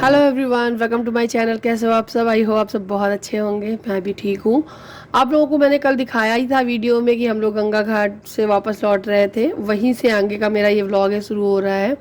Hello everyone, welcome to my channel. कैसे हो आप सब? आई हो आप सब बहुत अच्छे होंगे। मैं भी ठीक हूँ। आप लोगों को मैंने कल दिखाया ही था वीडियो में कि हम लोग गंगा घाट से वापस लौट रहे थे। वहीं से आगे का मेरा ये व्लॉग है, शुरू हो रहा है।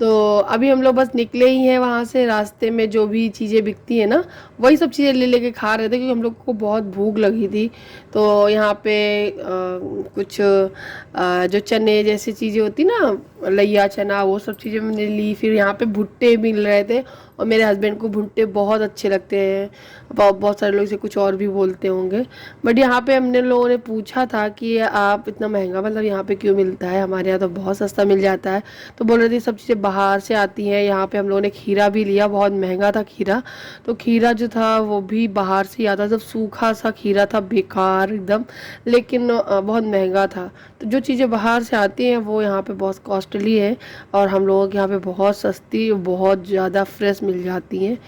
तो अभी हम लोग बस निकले ही हैं वहाँ से। रास्ते में जो भी चीज़ें बिकती है ना, वही सब चीज़ें ले लेके खा रहे थे, क्योंकि हम लोग को बहुत भूख लगी थी। तो यहाँ पे कुछ जो चने जैसी चीज़ें होती ना, लैया चना, वो सब चीज़ें मैंने ली। फिर यहाँ पे भुट्टे मिल रहे थे, और मेरे हस्बैंड को भुट्टे बहुत अच्छे लगते हैं। बहुत सारे लोग इसे कुछ और भी बोलते होंगे। बट यहाँ पे हमने लोगों ने पूछा था कि आप इतना महंगा मतलब यहाँ पे क्यों मिलता है, हमारे यहाँ तो बहुत सस्ता मिल जाता है। तो बोल रहे थे सब चीज़ें बाहर से आती हैं। यहाँ पे हम लोगों ने खीरा भी लिया, बहुत महंगा था खीरा। तो खीरा जो था वो भी बाहर से ही आता, जब सूखा सा खीरा था, बेकार एकदम। लेकिन बहुत महंगा था। तो जो चीज़ें बाहर से आती हैं वो यहाँ पे बहुत कॉस्टली है, और हम लोगों के यहाँ पे बहुत सस्ती, बहुत ज़्यादा फ्रेश मिल जाती हैं।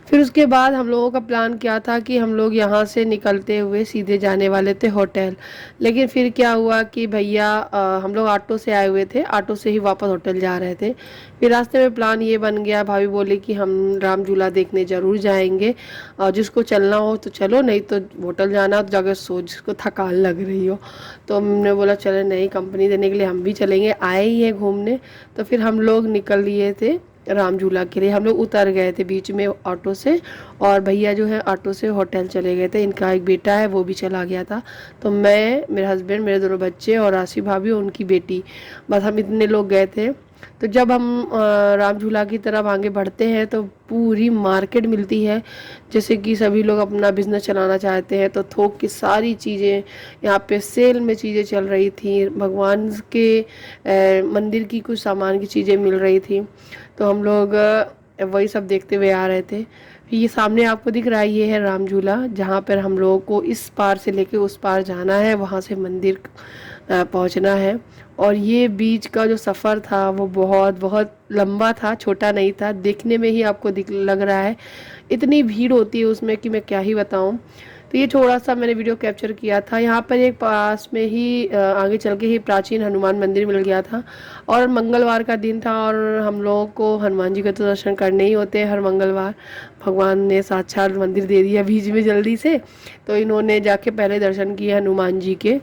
फिर उसके बाद हम लोगों का प्लान क्या था कि हम लोग यहाँ से निकलते हुए सीधे जाने वाले थे होटल। लेकिन फिर क्या हुआ कि भैया, हम लोग ऑटो से आए हुए थे, ऑटो से ही वापस होटल जा रहे थे। फिर रास्ते में प्लान ये बन गया, भाभी बोली कि हम राम झूला देखने ज़रूर जाएंगे, और जिसको चलना हो तो चलो, नहीं तो होटल जाना तो जाकर सो, जिसको थकान लग रही हो। तो हमने बोला चले, नहीं कंपनी देने के लिए हम भी चलेंगे, आए ही हैं घूमने। तो फिर हम लोग निकल लिए थे राम झूला के लिए। हम लोग उतर गए थे बीच में ऑटो से, और भैया जो है ऑटो से होटल चले गए थे। इनका एक बेटा है, वो भी चला गया था। तो मैं, मेरे हस्बैंड, मेरे दोनों बच्चे और आशी भाभी और उनकी बेटी, बस हम इतने लोग गए थे। तो जब हम राम झूला की तरफ आगे बढ़ते हैं तो पूरी मार्केट मिलती है। जैसे कि सभी लोग अपना बिजनेस चलाना चाहते हैं, तो थोक की सारी चीज़ें यहाँ पे सेल में चीज़ें चल रही थी। भगवान के मंदिर की कुछ सामान की चीज़ें मिल रही थी। तो हम लोग वही सब देखते हुए आ रहे थे। ये सामने आपको दिख रहा है, ये है राम झूला, जहाँ पर हम लोगों को इस पार से लेके उस पार जाना है, वहाँ से मंदिर पहुँचना है। और ये बीच का जो सफ़र था वो बहुत बहुत लंबा था, छोटा नहीं था। देखने में ही आपको दिख लग रहा है, इतनी भीड़ होती है उसमें कि मैं क्या ही बताऊं। तो ये थोड़ा सा मैंने वीडियो कैप्चर किया था। यहाँ पर एक पास में ही आगे चल के ही प्राचीन हनुमान मंदिर मिल गया था, और मंगलवार का दिन था, और हम लोगों को हनुमान जी के तो दर्शन करने ही होते हैं हर मंगलवार। भगवान ने साक्षात मंदिर दे दिया बीच में जल्दी से। तो इन्होंने जाके पहले दर्शन किए हनुमान जी के,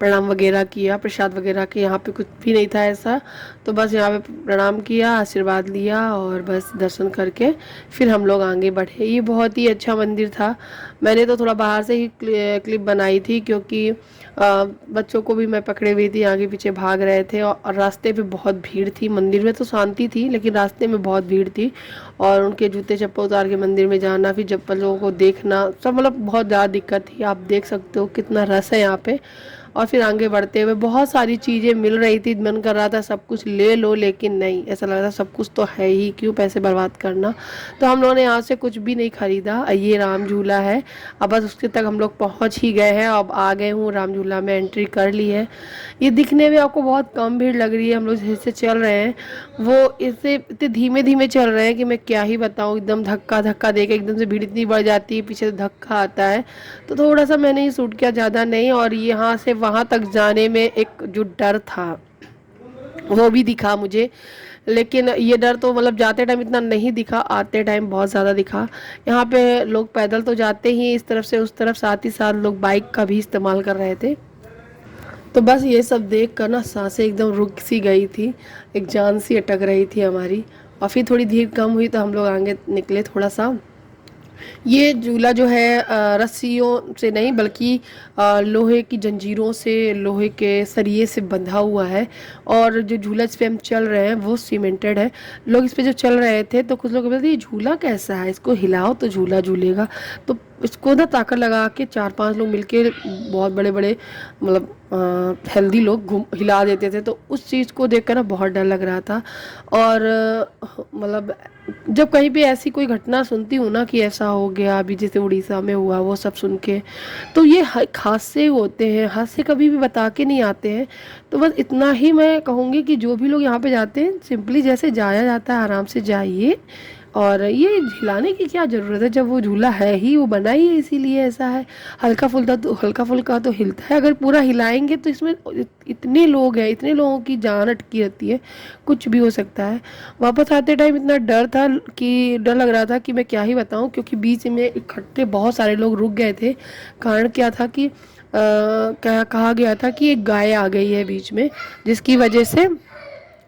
प्रणाम वगैरह किया, प्रसाद वगैरह के। यहाँ पे कुछ भी नहीं था ऐसा, तो बस यहाँ पे प्रणाम किया, आशीर्वाद लिया, और बस दर्शन करके फिर हम लोग आगे बढ़े। ये बहुत ही अच्छा मंदिर था। मैंने तो थोड़ा बाहर से ही क्लिप बनाई थी, क्योंकि बच्चों को भी मैं पकड़े हुई थी, आगे पीछे भाग रहे थे, और रास्ते पे बहुत भीड़ थी। मंदिर में तो शांति थी, लेकिन रास्ते में बहुत भीड़ थी, और उनके जूते चप्पल उतार के मंदिर में जाना, फिर चप्पलों को देखना, सब मतलब बहुत ज़्यादा दिक्कत थी। आप देख सकते हो कितना रस है यहाँ पे। और फिर आगे बढ़ते हुए बहुत सारी चीज़ें मिल रही थी, मन कर रहा था सब कुछ ले लो, लेकिन नहीं, ऐसा लग रहा था सब कुछ तो है ही, क्यों पैसे बर्बाद करना। तो हम लोगों ने यहाँ से कुछ भी नहीं खरीदा। ये राम झूला है, अब बस उसके तक हम लोग पहुँच ही गए हैं। अब आ गए हूँ राम झूला में, एंट्री कर ली है। ये दिखने में आपको बहुत कम भीड़ लग रही है। हम लोग जैसे चल रहे हैं, वो इससे इतने धीमे धीमे चल रहे हैं कि मैं क्या ही बताऊँ। एकदम धक्का धक्का दे के एकदम से भीड़ इतनी बढ़ जाती है, पीछे से धक्का आता है। तो थोड़ा सा मैंने ये शूट किया, ज़्यादा नहीं। और यहाँ से वहाँ तक जाने में एक जो डर था वो भी दिखा मुझे, लेकिन ये डर तो मतलब जाते टाइम इतना नहीं दिखा, आते टाइम बहुत ज़्यादा दिखा। यहाँ पे लोग पैदल तो जाते ही इस तरफ से उस तरफ, साथ ही साथ लोग बाइक का भी इस्तेमाल कर रहे थे। तो बस ये सब देख कर ना सांसें एकदम रुक सी गई थी, एक जान सी अटक रही थी हमारी। और फिर थोड़ी धीर कम हुई तो हम लोग आगे निकले थोड़ा सा। ये झूला जो है रस्सियों से नहीं, बल्कि लोहे की जंजीरों से, लोहे के सरिये से बंधा हुआ है। और जो झूला इस पे हम चल रहे हैं वो सीमेंटेड है। लोग इस पे जो चल रहे थे तो कुछ लोग बोलते थे ये झूला कैसा है, इसको हिलाओ तो झूला झूलेगा। तो इसको ना ताकत लगा के 4-5 लोग मिलके, बहुत बड़े बड़े मतलब हेल्दी लोग घूम हिला देते थे। तो उस चीज़ को देख कर ना बहुत डर लग रहा था। और मतलब जब कहीं पे ऐसी कोई घटना सुनती हूँ ना कि ऐसा हो गया, अभी जैसे उड़ीसा में हुआ, वो सब सुन के, तो ये हादसे होते हैं, हादसे कभी भी बता के नहीं आते हैं। तो बस इतना ही मैं कहूँगी कि जो भी लोग यहाँ पे जाते हैं, सिंपली जैसे जाया जाता है आराम से जाइए, और ये हिलाने की क्या ज़रूरत है, जब वो झूला है ही, वो बना ही है इसीलिए ऐसा है। हल्का फुल्का तो हिलता है, अगर पूरा हिलाएंगे तो इसमें इतने लोग हैं, इतने लोगों की जान अटकी रहती है, कुछ भी हो सकता है। वापस आते टाइम इतना डर था कि डर लग रहा था कि मैं क्या ही बताऊं, क्योंकि बीच में इकट्ठे बहुत सारे लोग रुक गए थे। कारण क्या था कि कहा गया था कि एक गाय आ गई है बीच में, जिसकी वजह से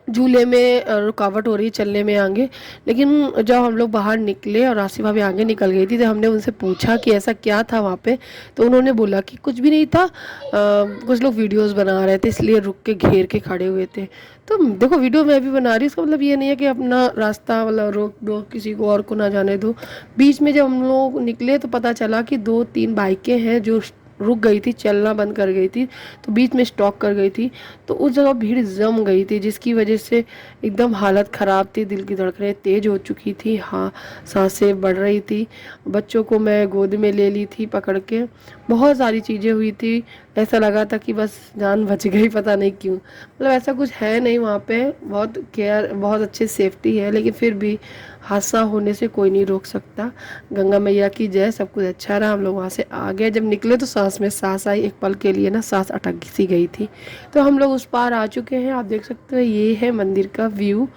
झूले में रुकावट हो रही है चलने में आगे। लेकिन जब हम लोग बाहर निकले और राशि भाभी आगे निकल गई थी, तो हमने उनसे पूछा कि ऐसा क्या था वहाँ पे, तो उन्होंने बोला कि कुछ भी नहीं था, कुछ लोग वीडियोस बना रहे थे इसलिए रुक के घेर के खड़े हुए थे। तो देखो, वीडियो मैं भी बना रही हूँ, इसका मतलब ये नहीं है कि अपना रास्ता मतलब रोक दो, किसी को और को ना जाने दो। बीच में जब हम लोग निकले तो पता चला कि 2-3 बाइकें हैं जो रुक गई थी, चलना बंद कर गई थी, तो बीच में स्टॉप कर गई थी। तो उस जगह भीड़ जम गई थी, जिसकी वजह से एकदम हालत ख़राब थी, दिल की धड़कनें तेज़ हो चुकी थी, हाँ सांसें बढ़ रही थी। बच्चों को मैं गोद में ले ली थी पकड़ के, बहुत सारी चीज़ें हुई थी। ऐसा लगा था कि बस जान बच गई, पता नहीं क्यों। मतलब ऐसा कुछ है नहीं वहाँ पे, बहुत केयर, बहुत अच्छी सेफ्टी है, लेकिन फिर भी हादसा होने से कोई नहीं रोक सकता। गंगा मैया की जय। सब कुछ अच्छा रहा, हम लोग वहाँ से आ गए। जब निकले तो सांस में सांस आई, एक पल के लिए ना सांस अटक सी गई थी। तो हम लोग उस पार आ चुके हैं, आप देख सकते हो ये है मंदिर का व्यू।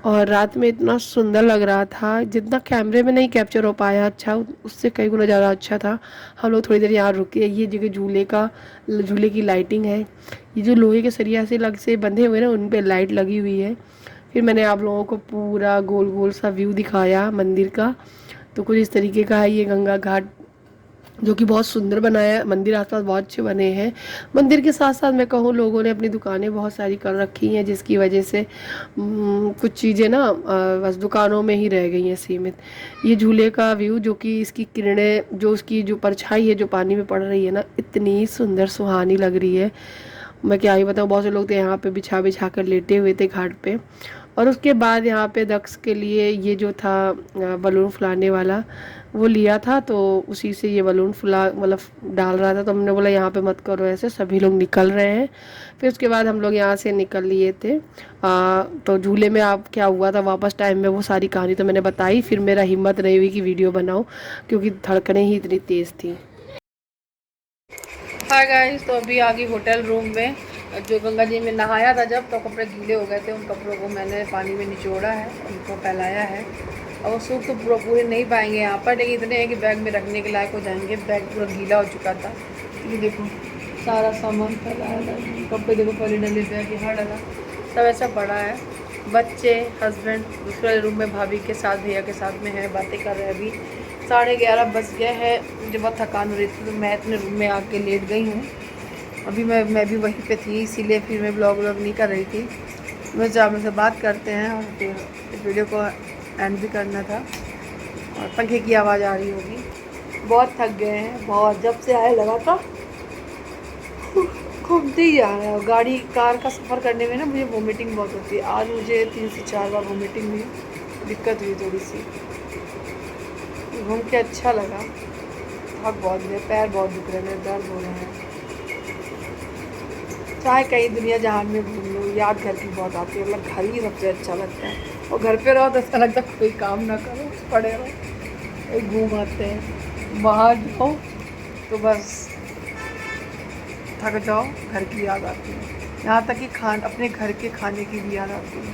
और रात में इतना सुंदर लग रहा था, जितना कैमरे में नहीं कैप्चर हो पाया अच्छा, उससे कई गुना ज़्यादा अच्छा था। हम लोग थोड़ी देर यहाँ रुके। ये जगह झूले की लाइटिंग है, ये जो लोहे के सरिया से लग से बंधे हुए ना, उन पे लाइट लगी हुई है। फिर मैंने आप लोगों को पूरा गोल गोल सा व्यू दिखाया मंदिर का। तो कुछ इस तरीके का है ये गंगा घाट, जो कि बहुत सुंदर बनाया है। मंदिर आसपास बहुत अच्छे बने हैं। मंदिर के साथ साथ मैं कहूँ, लोगों ने अपनी दुकानें बहुत सारी कर रखी हैं, जिसकी वजह से कुछ चीज़ें ना बस दुकानों में ही रह गई हैं सीमित। ये झूले का व्यू, जो कि इसकी किरणें, जो उसकी जो परछाई है जो पानी में पड़ रही है ना, इतनी सुंदर सुहानी लग रही है, मैं क्या ही बताऊँ। बहुत से लोग तो यहाँ पे बिछा बिछा कर लेटे हुए थे घाट पे। और उसके बाद यहाँ पे दक्ष के लिए ये जो था बलून फुलाने वाला, वो लिया था, तो उसी से ये बलून फुला मतलब डाल रहा था। तो हमने बोला यहाँ पे मत करो ऐसे, सभी लोग निकल रहे हैं। फिर उसके बाद हम लोग यहाँ से निकल लिए थे। तो झूले में आप क्या हुआ था वापस टाइम में, वो सारी कहानी तो मैंने बताई। फिर मेरा हिम्मत नहीं हुई कि वीडियो बनाऊँ, क्योंकि धड़कनें ही इतनी तेज़ थी। हाय गाइस, तो अभी आ गई होटल रूम में। जो गंगा जी में नहाया था जब, तो कपड़े गीले हो गए थे, उन कपड़ों को मैंने पानी में निचोड़ा है, उनको फैलाया है। और वो सूख तो पूरे नहीं पाएंगे यहाँ पर, लेकिन इतने हैं कि बैग में रखने के लायक हो जाएंगे। बैग पूरा गीला हो चुका था। ये देखो सारा सामान फैलाया था, कपड़े देखो पहले डले, बैग यहाँ डला, सब ऐसा पड़ा है। बच्चे, हस्बैंड दूसरे रूम में भाभी के साथ, भैया के साथ में है, बातें कर रहे हैं। अभी 11:30 बज गए हैं। मुझे बहुत थकान हो रही थी, तो मैं अपने रूम में आके लेट गई हूँ। अभी मैं भी वहीं पे थी, इसीलिए फिर मैं ब्लॉग नहीं कर रही थी। बस आप से बात करते हैं, और फिर इस वीडियो को एंड भी करना था। और पंखे की आवाज़ आ रही होगी। बहुत थक गए हैं, बहुत, जब से आए लगा था घूमते ही जा रहा है। गाड़ी कार का सफ़र करने में ना मुझे वोमिटिंग बहुत होती है। आज मुझे 3 से 4 बार वोमिटिंग हुई, दिक्कत हुई थोड़ी सी। घूम के अच्छा लगा। थक बहुत गए, पैर बहुत दुख रहे हैं, दर्द हो रहे हैं। चाहे कहीं दुनिया जहान में घूम लो, याद घर की बहुत आती है। मतलब घर ही सबसे अच्छा लगता है। और घर पे रहो तो ऐसा लगता है कोई काम ना करो, पड़े रहो, कहीं घूम आते हैं। बाहर जाओ तो बस थक जाओ, घर की याद आती है। यहाँ तक कि अपने घर के खाने की भी याद आती है।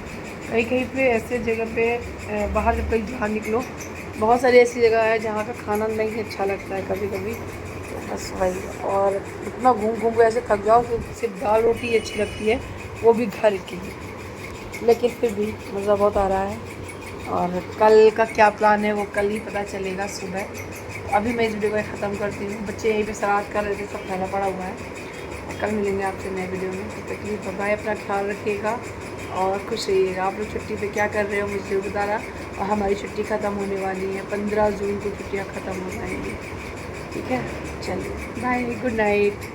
कहीं कहीं पे ऐसे जगह पे बाहर जब कहीं बाहर निकलो, बहुत सारी ऐसी जगह है जहाँ का खाना नहीं अच्छा लगता है कभी कभी, तो बस वही। और इतना घूम घूम के ऐसे थक जाओ कि सिर्फ दाल रोटी अच्छी लगती है, वो भी घर की। लेकिन फिर भी मज़ा बहुत आ रहा है। और कल का क्या प्लान है वो कल ही पता चलेगा सुबह। अभी मैं इस वीडियो को ख़त्म करती हूँ। बच्चे यहीं पे शरारत कर रहे थे, सब फैला पड़ा हुआ है। और कल मिलेंगे आपसे नए वीडियो में। तब तक के लिए बाय, अपना ख्याल रखिएगा और खुश रहिएगा। आप लोग छुट्टी पे क्या कर रहे हो मुझे बता रहा। और हमारी छुट्टी ख़त्म होने वाली है, 15 जून को छुट्टियाँ ख़त्म हो जाएंगी। ठीक है, चलिए बाय, गुड नाइट।